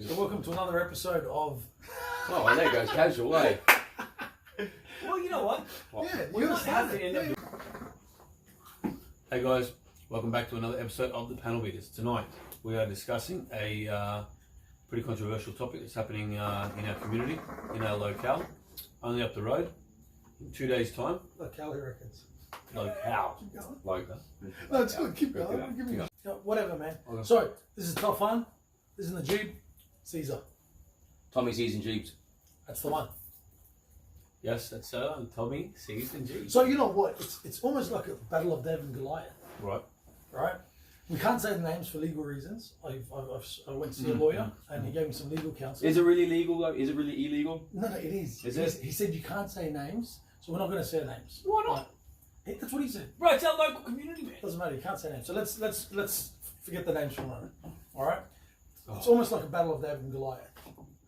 So welcome to another episode of... Oh, well, there goes casual, eh? Well, you know what? Yeah, We might have to end up... Hey guys, welcome back to another episode of the Panel Beaters. Tonight we are discussing a pretty controversial topic that's happening in our community, in our locale, only up the road. In 2 days' time. Locale, he reckons. Locale. Keep going. Local. No, it's good. Keep going. Give me whatever, man. Okay. So, this is Top Fun. This is Najib. Caesar. Tommy C's and Jeeps. That's the one. Yes, that's Tommy, C's and G's. So, you know what? It's almost like a battle of David and Goliath, Right. right? We can't say the names for legal reasons. I went to see a lawyer and he gave me some legal counsel. Is it really legal though? Is it really illegal? No, it is. Is it? He said you can't say names, so we're not going to say names. Why not? Right. That's what he said. Right, it's our local community, man. Doesn't matter. You can't say names. So let's forget the names for a moment. All right. It's almost like a battle of David and Goliath.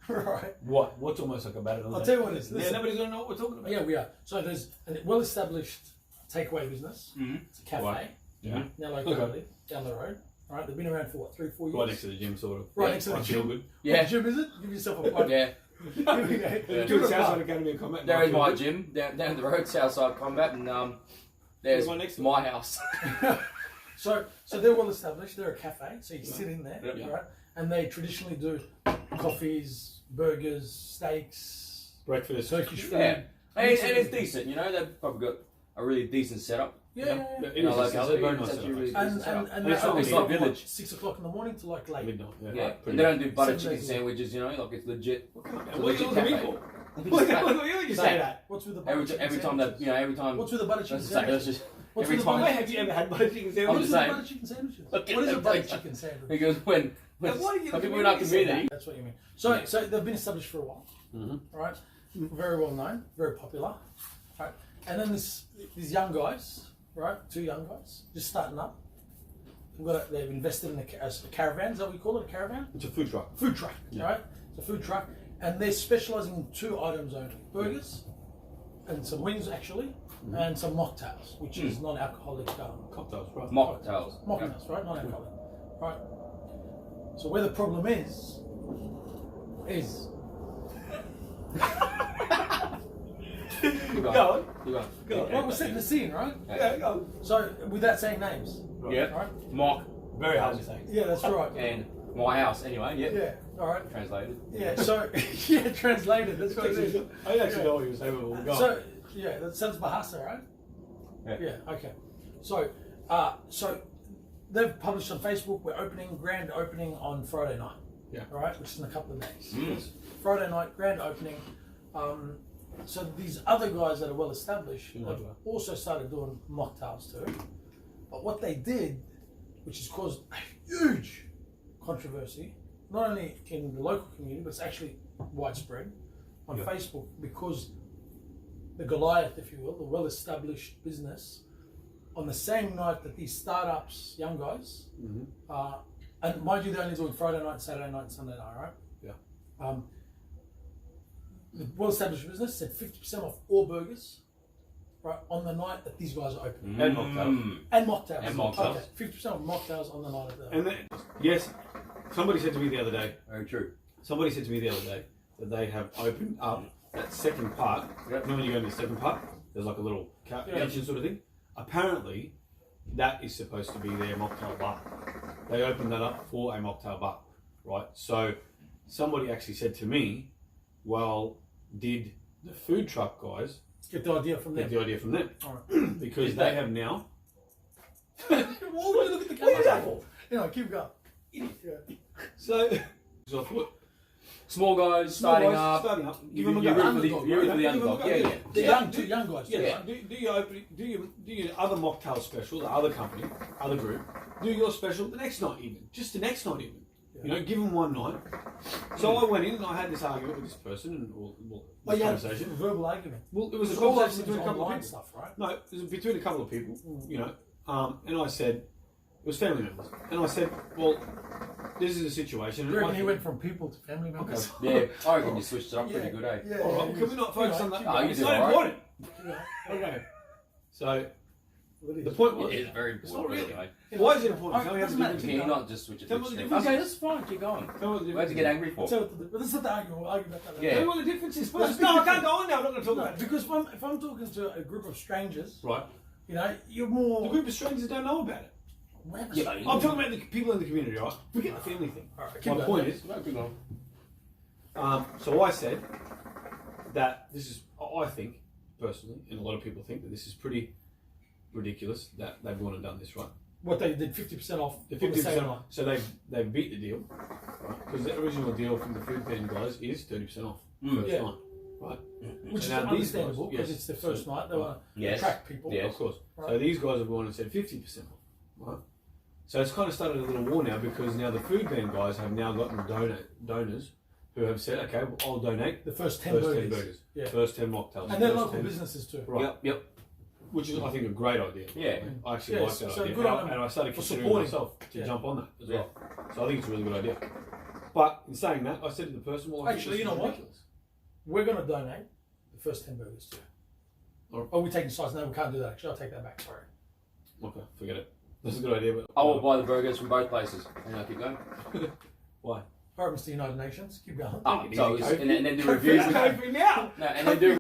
Right. What? What's almost like a battle? I'll tell you what it is. Yeah, Listen. nobody's going to know what we're talking about. Yeah, we are. So there's a well-established takeaway business. Mm-hmm. It's a cafe. Right. Yeah. Now locally, down the road. All right. They've been around for what, 3 or 4 years? Right next to the gym, sort of. Right Yeah, next to the I gym. feel good. Yeah. What gym is it? Give yourself a plug. Yeah. Give it Good a Southside plug. Academy of Combat. There is my gym down the road, Southside Combat, and there's one next to my house. So they're well established. They're a cafe, so you sit in there, Yeah. right? And they traditionally do coffees, burgers, steaks, breakfast. Turkish food. Yeah, and it's decent. You know, they've probably got a really decent setup. Yeah. It You know, is. like It's it's a very it's nice actually setup. really And decent setup. and It's they're not- open it's like from village. 6 o'clock in the morning to like late. Midnight. Yeah. Yeah, Pretty and they don't do butter 7 chicken days a week. sandwiches. You know, like it's legit. What are It's a you legit looking at me cafe. for? Look at you say that. What's with the butter Every chicken every time that every time. What's with the butter chicken That's just- that's sandwiches? just What's every with the time. butter- Have you ever had butter chicken I'm sandwich? What's just with the saying. butter chicken sandwiches? Okay, What is a like- butter chicken sandwich? Because when What are you people doing in our when you say community. That's what you mean. So they've been established for a while, right? Very well known, very popular, right? And then these young guys, right? 2 young guys, just starting up. They've invested in a caravan. Is that what we call it? A caravan? It's a food truck. Food truck, Yeah. right? It's a food truck, and they're specialising in 2 items only: burgers and some wings, actually, and some mocktails, which is non-alcoholic Cocktails, right? Mocktails. mocktails, right? Non-alcoholic, right? So where the problem is. You Go go. on. You go. Well, we're setting the scene, right? Yeah, go. So without saying names, Yeah. right? Mock Very hard to say. Yeah, that's right. and my house. Anyway. Yeah. Yeah, all right. Translated. Yeah, so yeah, translated. That's what it is. I actually know what you were saying, but we'll go. So yeah, that sounds Bahasa, right? Yeah. Okay. So they've published on Facebook. We're grand opening on Friday night. Yeah. All right, which is in a couple of days. Mm. Friday night, grand opening. So these other guys that are well established Yeah. have also started doing mocktails too. But what they did, which has caused a huge controversy, not only in the local community, but it's actually widespread on Yeah. Facebook, because the Goliath, if you will, the well-established business, on the same night that these startups, young guys, and mind you, they're only doing Friday night, Saturday night, Sunday night, right? Yeah. The well-established business said 50% off all burgers, right, on the night that these guys are open. And mocktails. And mocktails. And mocktails. Okay, 50% of mocktails on the night of the... And then, yes, somebody said to me the other day, Very true. that they have opened up that second part. Yep. You know when you go into the second part, there's like a little kitchen sort of thing. Apparently, that is supposed to be their mocktail bar. They opened that up for a mocktail bar, right? So somebody actually said to me, well, did the food truck guys Get the idea from get them. the idea from them? All right. Because Did they they? have now... Why would you look at the camera? What is that for? Anyway, keep going. Yeah. So I thought, Small guys starting up. give them a You're go. rooting for the Underdog, right? underdog. Yeah, yeah. The Yeah. two young guys. Yeah, too, Yeah. right? do your other mocktail special, the other company, other group, do your special the next night even, just the next night even. You know, give them one night. So I went in and I had this argument with this person and Oh, this yeah, conversation. verbal argument. Well, it was a It's all conversation between a couple of online people. stuff, right? No, it was between a couple of people, you know, and I said, it was family members, and I said, well, this is a situation. You and I reckon he think- went from people to family members? Yeah, I reckon you switched it up pretty Yeah. good, eh? Yeah. All right, can we not focus You on know, that? Oh, you It's did not all right. important. Okay. So What it The is. point was, It is very it's important. not really. Anyway. Why is it important? Tell me how Doesn't the matter. difference Can is. you not just switch it Tell to me what the extreme? difference Okay, is. that's fine. Keep going. Tell me what the Where'd you difference get is. angry for? So, but this is the argument. We'll argue about that. Yeah. Tell me what the difference is There's first. a big No, I can't difference. go on now. I'm not going to talk No, about it. because if I'm talking to a group of strangers, Right. you know, you're more. The group of strangers don't know about it. Whatever. Yeah, I'm talking about the people in the community, right? Forget the family thing. All right, keep My going. point is, No, keep going. so I said that this is, I think, personally, and a lot of people think that this is pretty ridiculous that they've gone and done this, right? What they did 50% off. The on 50%, same line. so they beat the deal, right? Because the original deal from the food pan guys is 30% off first Yeah. night, right? Which is So now these understandable guys- because yes, it's the first so- night. They want to Yes. attract people. Yes. Of course. So Right. these guys have gone and said 50% off, right? So it's kind of started a little war now because now the food van guys have now gotten donors who have said, okay, well, I'll donate The first 10 first burgers. 10 burgers, Yeah. first 10 mocktails, And they're first local 10 businesses too. Right. Yep. Which is, I think, a great idea. Yeah. I actually Yeah, like that so idea. good And on them I started for considering supporting. myself to Yeah. jump on that as Yeah. well. So I think it's a really good idea. But in saying that, I said to the person, well, I think Actually, this you is know what? ridiculous. We're going to donate the first 10 burgers to you. Or- Oh, we're taking size. No, we can't do that. Actually, I'll take that back. Sorry. Okay, forget it. That's a good idea, but I will buy the burgers from both places. And I keep going. why? All right, Mr. United Nations. Keep going. Oh, it so easy, it's, and then do Go reviews. for it now. No, and then do.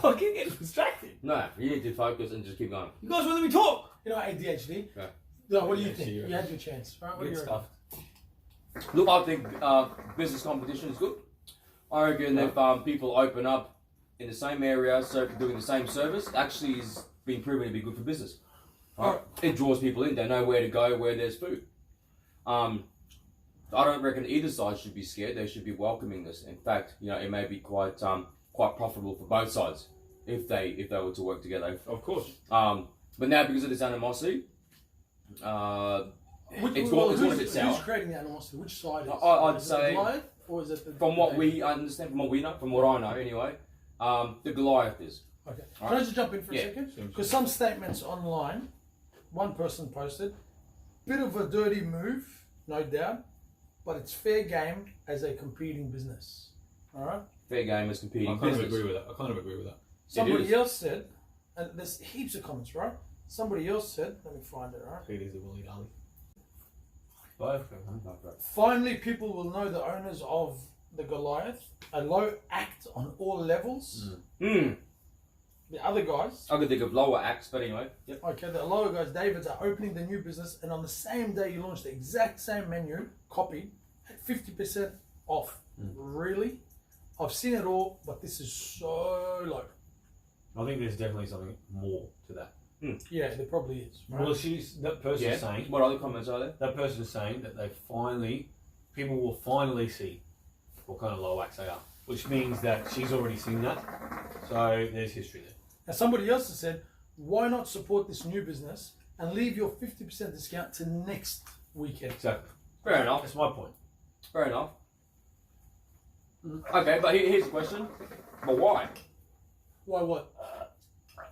I keep getting distracted. No, you need to focus and just keep going. You guys won't let me talk. You know, ADHD. Yeah. No, what do you Yeah, think? so you're- You had your chance. Right? What do Good you stuff. Look, I think business competition is good. I reckon if people open up in the same area, so doing the same service, actually is being proven to be good for business. Right? It draws people in. They know where to go, where there's food. I don't reckon either side should be scared. They should be welcoming this. In fact, you know, it may be quite profitable for both sides if they were to work together. Of course. But now because of this animosity, Which, it's going a bit sour. Who's creating the animosity? Which side is it? I'd Is it say- the Goliath, or is it the, From what the we understand, from what we know, from what I know anyway, the Goliath is. Okay. All Can I right. just jump in for Yeah. a second? Sure. Because some statements online, one person posted, bit of a dirty move, no doubt, but it's fair game as a competing business. All right. Fair game is I competing kind of business. agree with that. I kind of agree with that. Somebody is. else said, and there's heaps of comments, right? Somebody else said, let me find it, right? Peter's the Willie Darley. Finally, people will know the owners of the Goliath. A low act on all levels. The other guys, I could think of lower acts, but anyway. Yep. okay, the lower guys, David's, are opening the new business, and on the same day you launched the exact same menu, copied, at 50% off. Really? I've seen it all, but this is so low. I think there's definitely something more to that. Yeah, there probably is. Right? Well, that person Yeah. is saying, What other comments are there? that person is saying that people will finally see what kind of low acts they are, which means that she's already seen that. So there's history there. Now, somebody else has said, why not support this new business and leave your 50% discount to next weekend? Exactly. Fair enough. That's my point. Fair enough. Okay, but here's the question. But why? Why what?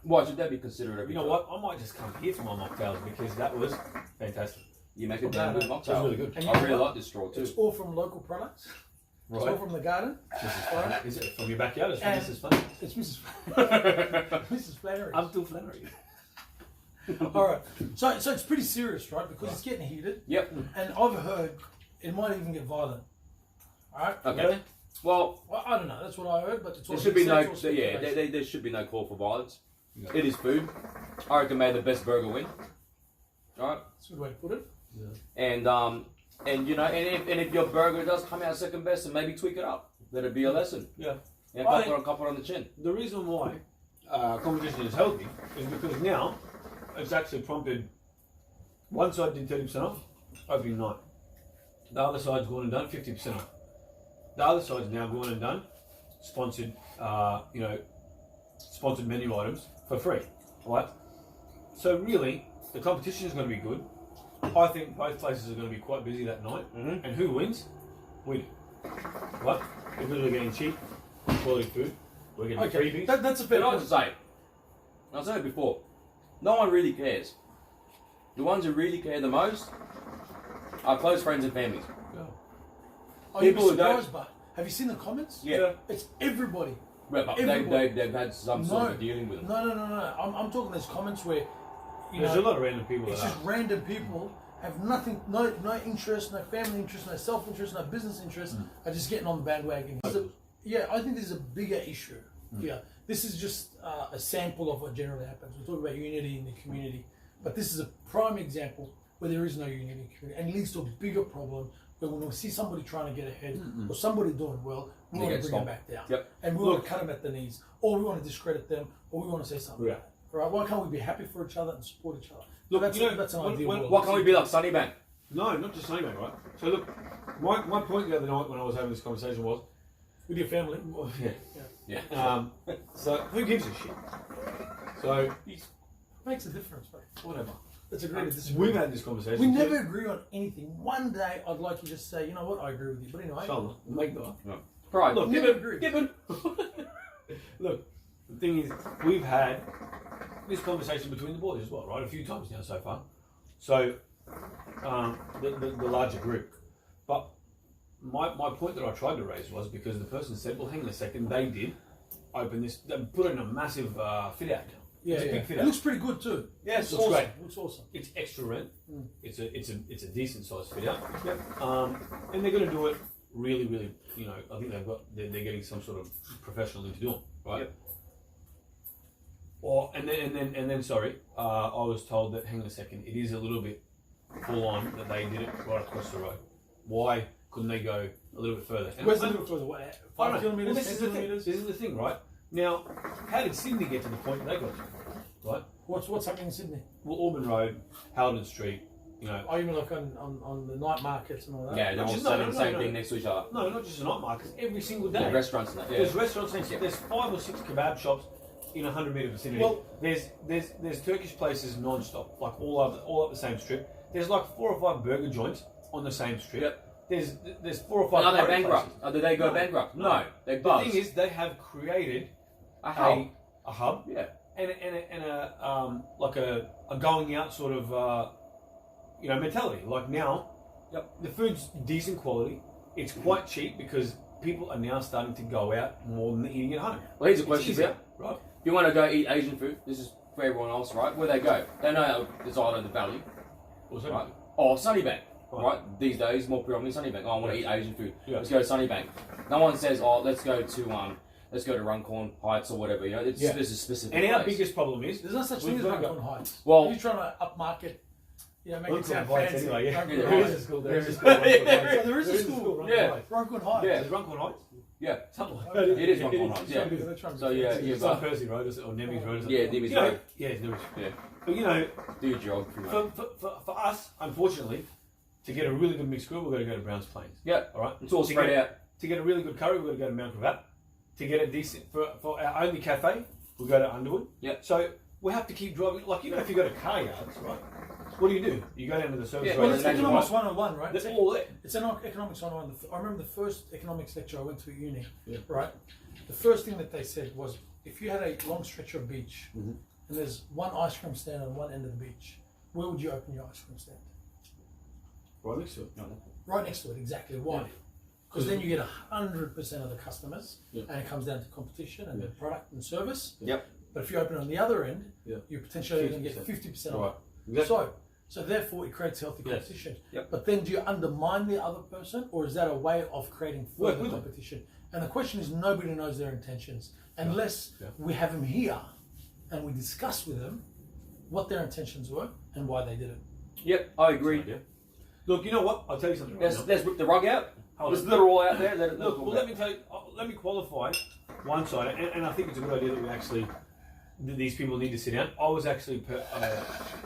Why should that be considered every You know time? what? I might just come here for my mocktails because that was fantastic. You make a damn good That was mocktail. really good. And you I know really what? like this straw too. It's all from local products. It's all Right? from the garden. Right? Is it from your backyard? It's from And- Mrs. Flannery. It's Mrs. Flannery. I'm still Flannery. All right. So it's pretty serious, right? Because it's getting heated, Yep. and I've heard it might even get violent. All right. Okay. Really? Well, Well, I don't know. That's what I heard, but it's all there should be no. sexual Yeah, speculation. there should be no call for violence. Yeah. It is food. I reckon may the best burger win. All right. That's a good way to put it. And you know, and if your burger does come out second best, then maybe tweak it up. Let it be a lesson. Yeah. Yeah, I couple on the chin. The reason why competition is healthy is because now it's actually prompted. One side did 30% off, opening night. The other side's gone and done 50% off. The other side's now gone and done sponsored, sponsored menu items for free, right? So really, the competition is going to be good. I think both places are going to be quite busy that night, Mhm. and who wins? We do, right? Because we're getting cheap, quality food. We're getting Okay. freebies. That's a fair But I point. have to say, I've said it before, no one really cares. The ones who really care the most are close friends and families. Yeah. Oh, you'd be people who don't- surprised, but have you seen the comments? Yeah. It's everybody. Well, but Everybody. they've had some sort of dealing with them. No. I'm talking there's comments where, There's a lot of random people. it's that just random people have nothing, no interest, no family interest, no self interest, no business interest, are just getting on the bandwagon. Yeah, I think there's a bigger issue. Yeah, this is just a sample of what generally happens. We talk about unity in the community, but this is a prime example where there is no unity in the community, and it leads to a bigger problem. Where when we see somebody trying to get ahead or somebody doing well, we want to bring them back down, and we want to cut them at the knees, or we want to discredit them, or we want to say something. Yeah. Right? Why can't we be happy for each other and support each other? Look, that's, you know, that's an ideal world. Why can't we be like Sunnybank? No, not just saying that, right? So look, my point the other night when I was having this conversation was, With your family. Yeah. So who gives a shit? So Makes a difference, mate. whatever. Let's agree to disagree. We've had this conversation. We never agree on anything. One day I'd like you to say, you know what, I agree with you. But anyway, Inshallah, make that. Right. Look, never agree. Gibbon. Look, the thing is, we've had this conversation between the boys as well, right? A few times now so far. So, the larger group. But my point that I tried to raise was because the person said, well, hang on a second, they did open this, they put in a massive fit out. yeah, It's a yeah. big fit It out. looks pretty good too. Yeah, it Looks looks awesome. great. Looks awesome. It's extra rent. It's a decent sized fit out. Yep. And they're going to do it really, really. You know, I think they're getting some sort of professional into doing, right? Yep. Or and then sorry, I was told that hang on a second, it is a little bit full on that they did it right across the road. Why couldn't they go a little bit further? And Where's the little further? What, I don't 5 know. kilometres, Well, 10 this is the thing. kilometres? This is the thing, right? Now, how did Sydney get to the point that they got to? Right? What's happening in Sydney? Well, Auburn Road, Haldon Street, you know. Oh, you mean like on the night markets and all that? Yeah, they're all No, selling no, the same no. thing next to each other. No, not just the night markets. Every single day. Yeah, restaurants and that. Yeah. There's restaurants next. There's 5 or 6 kebab shops in a 100-metre vicinity. Well- there's Turkish places non-stop, like all up the same strip. There's like 4 or 5 burger joints on the same strip. Yep. There's 4 or 5. Are they curry bankrupt? places. Or did they go No. bankrupt? No. No. They The buzzed. thing is, they have created a hub. a hub Yeah. and a like a going out sort of mentality. Like now, the food's decent quality. It's quite cheap because people are now starting to go out more than eating at home. Well, here's a It's question for you. easier, right? If you want to go eat Asian food, this is for everyone else, right? Where they go? They know it's Island of the Valley, Also, right? Or Sunnybank, Right. right? These days, more predominantly Sunnybank. Oh, I want to eat Asian food. Yeah. Let's go to Sunnybank. No one says, oh, let's go to Runcorn Heights or whatever. You know, it's Yeah. there's a specific. And our place. biggest problem is There's no such thing we've as got to Runcorn go- Heights. Well- You're trying to upmarket, make it Runcorn sound Heights fancy. anyway, yeah. Runcorn Yeah. There is Heights. a school. There is a Yeah. school. Runcorn Yeah. Heights. So there is a school. Runcorn Yeah. Heights. Runcorn Heights. Yeah. Is Runcorn Heights? Yeah. Something like Oh, that. It is Runcorn Heights. Yeah, Yeah. they're trying to So be yeah, fancy. yeah, It's on but Percy Road or Nemi's Road or something. yeah, Nimi's You know, Road. yeah, it's Nemi's. Yeah. But you know, Do geography, mate. for us, unfortunately, to get a really good mixed grill, we've got to go to Browns Plains. Yeah. All right? It's all To spread get- out. To get a really good curry, we've got to go to Mount Gravatt. To get a decent, for our only cafe, we go to Underwood. Yep. So we have to keep driving. Like, you know, if you go to car yards, right? What do? You go down to the service Yeah, road. Well, it's Right. economics 101, right? They're all there. It's an economics 101. I remember the first economics lecture I went to at uni, Yeah. right? The first thing that they said was, if you had a long stretch of beach and there's one ice cream stand on one end of the beach, where would you open your ice cream stand? Right next to it. Right next to it, exactly. Why? Because then you get 100% of the customers, Yeah. and it comes down to competition and the product and service. Yep. But if you open it on the other end, Yeah. you potentially going to get 50% Right. of it. Exactly. So therefore, it creates healthy Yes. competition. Yep. But then, do you undermine the other person, or is that a way of creating Work further with them. competition? And the question is, nobody knows their intentions unless Yeah. we have them here and we discuss with them what their intentions were and why they did it. Yep, I agree. Yeah. Look, you know what? I'll tell you something. Right now. Let's rip the rug out. Hold Let's on. let it all out there. Let it Look, well, let me tell you. Let me qualify one side, and I think it's a good idea that we actually these people need to sit down. I was actually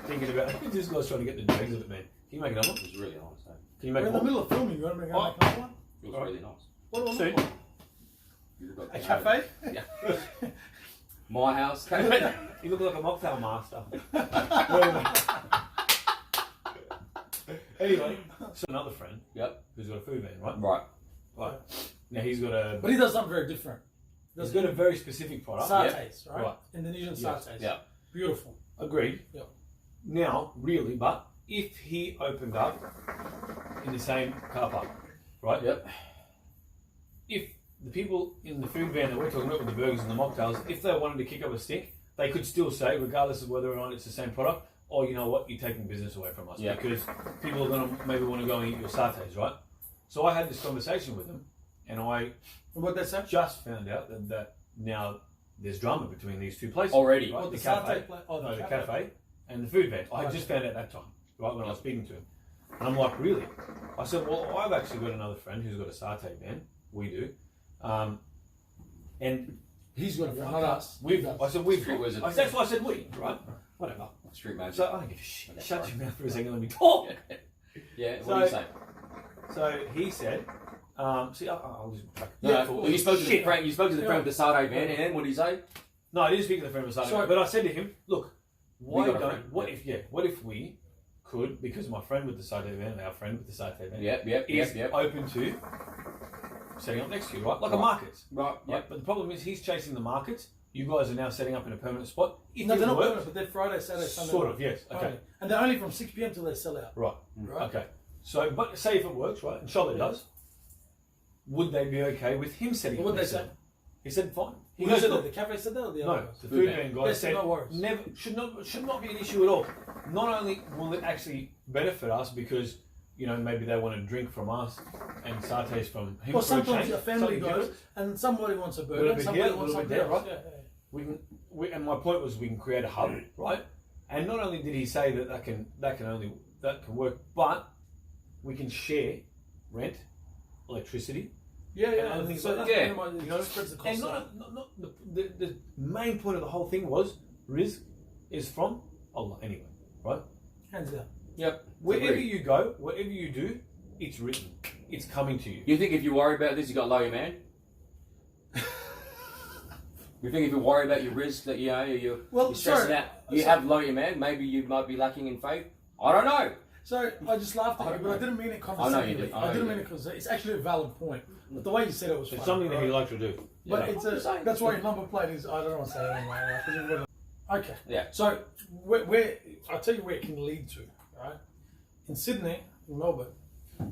thinking about this guy's trying to get the dregs of it, man. Can you make another one? It was really nice. Eh? Can you We're make in the one? middle of filming. You want to make Oh. another one? It was Alright. really nice. What do I Soon. look like? You've got A cafe? Yeah. My house. You look like a mocktail master. Anyway, so another friend Yep. who's got a food van, right? Right. Right. Now he's got a But he does something very different. he's got a very specific product. Satays, right? Right. Indonesian Yes. satays. Yeah. Beautiful. Agreed. Yep. Now, really, but if he opened up in the same car park, right? Yep. If the people in the food van that we're talking about with the burgers and the mocktails, if they wanted to kick up a stink, they could still say, regardless of whether or not it's the same product, oh, you know what, you're taking business away from us. Yeah. Because people are going to maybe want to go and eat your satay, right? So I had this conversation with them, and I What they say? just found out that now there's drama between these two places. Already. Right? What, The the cafe, satay pla- oh, the no, the cafe. cafe and the food van. I Okay. just found out that time, right, when I was speaking to him. And I'm like, really? I said, well, I've actually got another friend who's got a satay van. We do. And He's got a friend, not us. I said, we've Street wizard. that's why I said we, right? Whatever. Street magic. So I don't give a shit. Shut your mouth for a second, let me talk. Yeah, what So- do you say? So he said, see, I'll just back. Well, you spoke to the Shit. friend. You spoke to the friend with the Sarday van, and then what did he say? No, I didn't speak to the friend of Saturday, Sorry. but I said to him, look, why got a don't, friend, what yeah. if we could, because my friend with the Saturday van and our friend with the Saturday van Yep. is open to setting up next to you, right? Like a Right. market. Right. Right? Yep. But the problem is he's chasing the markets. You guys are now setting up in a permanent spot. If No, it they're not works, permanent, but they're Friday, Saturday, Sunday. sort night. of, yes. Okay. Only. And they're only from 6 p.m. till they sell out. Right. Right? Okay. So, but say if it works, right, and Charlotte does, would they be okay with him setting up? What would they next to say? them? He said fine. He Who goes, said look, that? The cafe said that or the no, other guys? the Food food van. van guy They said said no worries. never should not be an issue at all. Not only will it actually benefit us because maybe they want to drink from us and satay's from him. Well, for a sometimes change, a family something goes different. and somebody wants a burger, Little and bit somebody here, wants little bit something there, else. right? Yeah. And my point was we can create a hub, right? And not only did he say that can work, but we can share rent, electricity, Yeah, And yeah. other things So like that's that. minimize- you know, spreads the and cost out. not the main point of the whole thing was rizq is from Allah anyway, right? Hands down. Yep. Wherever Agreed. you go, whatever you do, it's written, it's coming to you. You think if you worry about this, you got to lower your man? You think if you worry about your risk that you're Well, stressing sorry. out, you have low your man, maybe you might be lacking in faith. I don't know. So I just laughed at I you, don't but I know. didn't mean it I know you condescendingly. did. I didn't mean it because it's actually a valid point. But the way you said it was It's funny, something that he right? likes to do. But Yeah. it's I'm just saying. that's why your number plate is. I don't want to say it anyway. Right? 'Cause everybody- Okay. Yeah. So where I'll tell you where it can lead to. Right. In Sydney, in Melbourne,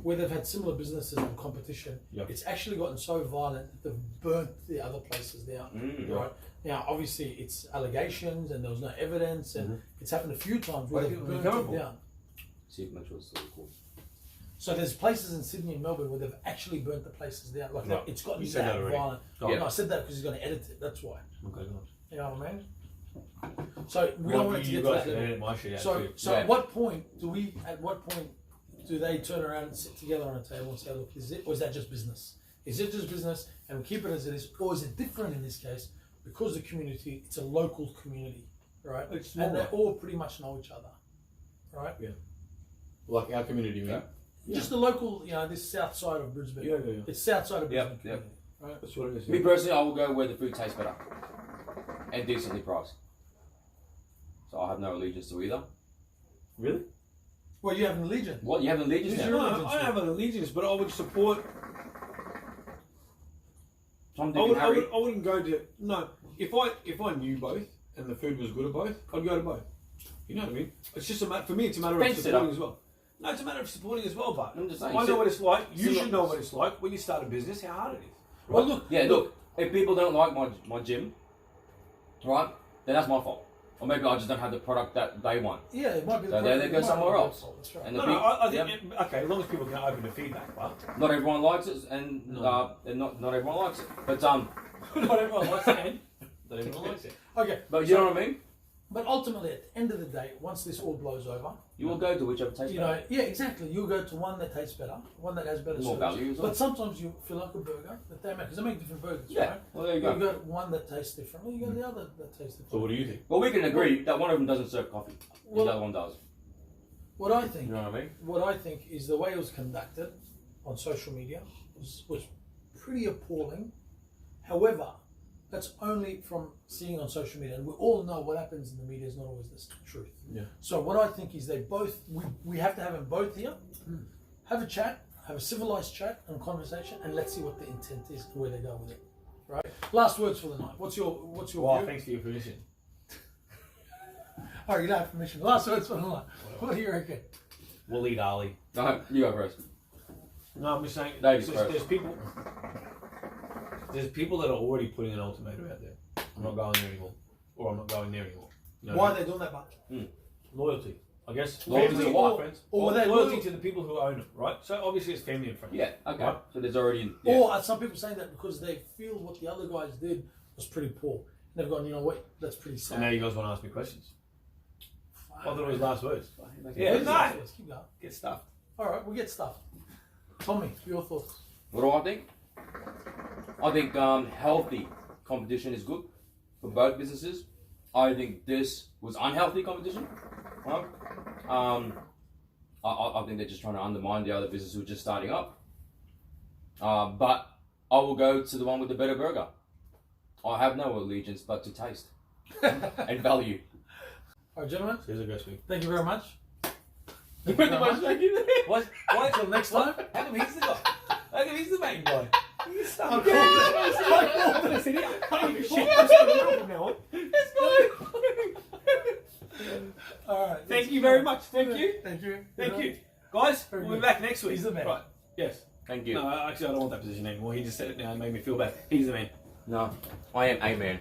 where they've had similar businesses and competition, Yep. it's actually gotten so violent that they've burnt the other places down. Right. Now, obviously, it's allegations and there was no evidence, and it's happened a few times where Why they've is it burnt terrible? it down. See if make sure it's still cool. So there's places in Sydney and Melbourne where they've actually burnt the places down. Like Right. it's gotten You said that that already. violent. Yeah. No, I said that because he's going to edit it. That's why. Okay, You know what I mean? So we don't want it to you get to guys that can level. edit my shit out So, too. so Yeah. at what point do they turn around and sit together on a table and say, look, or is that just business? Is it just business and we keep it as it is, or is it different in this case because the community, it's a local community, right? It's and they smaller. all pretty much know each other, right? Like our community, you mean? Yeah. Just the local, this south side of Brisbane. Yeah. It's south side of Yep, Brisbane yep. community, right? That's what it is. Me personally, I will go where the food tastes better and decently priced. So I have no allegiance to either. Really? Well, you have an allegiance. What, you have an allegiance Who's now? your No, allegiance I to? have an allegiance, but I would support. Tom, I, Dick, would, and I, Harry? would, I wouldn't go to no. If I knew both and the food was good at both, I'd go to both. You know what I mean? It's just a matter for me. It's a matter of Fence it supporting up. as well. No, it's a matter of supporting as well. But I'm just saying, I know what it's like. You similar- should know what it's like when you start a business. How hard it is. Well, look, Yeah, look, if people don't like my gym, right, then that's my fault. Or maybe I just don't have the product that they want. yeah, it might be. So then they go somewhere else. That's right. And the No, big, I think yeah, okay. As long as people can open to feedback, but not everyone likes it, and No. and not everyone likes it. But not everyone likes it. And not everyone likes it. Okay, but you know what I mean. but ultimately, at the end of the day, once this all blows over, You will go to whichever tastes you better. know, yeah, exactly. You'll go to one that tastes better, one that has better More service. value as well. But sometimes you feel like a burger that they make, because they make different burgers, Yeah. right? Well, there you You go. got one that tastes differently, you got the other that tastes different. So what do you think? Well, we can agree that one of them doesn't serve coffee. Well- the other one does. What I think, You know what I mean? what I think is the way it was conducted on social media was pretty appalling. However, that's only from seeing on social media, and we all know what happens in the media is not always the truth. Yeah. So what I think is we have to have them both here, have a chat, have a civilized chat and conversation, and let's see what the intent is and where they go with it. Right. Last words for the night. What's your Well, view? thanks for your permission. Oh, you don't have permission. Last words for the night. What do you reckon? We'll eat Ali. No, you go first. No, I'm just saying. Ladies There's first. people. there's people that are already putting an ultimatum out there. I'm not going there anymore, or I'm not going there anymore. You know Why what are they doing that, Mark? I mean? Loyalty, I guess. Loyalty Family to what? or friends. Or were they loyalty loyal? to the people who own it, right? So obviously it's family and friends. Yeah, okay. Right? So there's already. Yeah. Or are some people saying that because they feel what the other guys did was pretty poor? And they've gone, you know what, that's pretty sad. And now you guys want to ask me questions. I thought it was last words. Yeah, Yeah, no. keep going. Get stuffed. All right, we'll get stuff. Tommy, your thoughts? What do I think? I think healthy competition is good for both businesses. I think this was unhealthy competition. Right? I think they're just trying to undermine the other business who are just starting up. But I will go to the one with the better burger. I have no allegiance but to taste and value. All right, gentlemen, Here's a ghost week. thank you very much. What? Why? Until next time. How come he's the guy? How come he's the main guy? He's stuck. I'm All right. Thank you very much. Thank you. Thank you. Thank you. Guys, Very we'll be good. back next week. He's the man. Right. Yes. Thank you. No, actually, I don't want that position anymore. He just said it now and made me feel bad. He's the man. No, I am a man.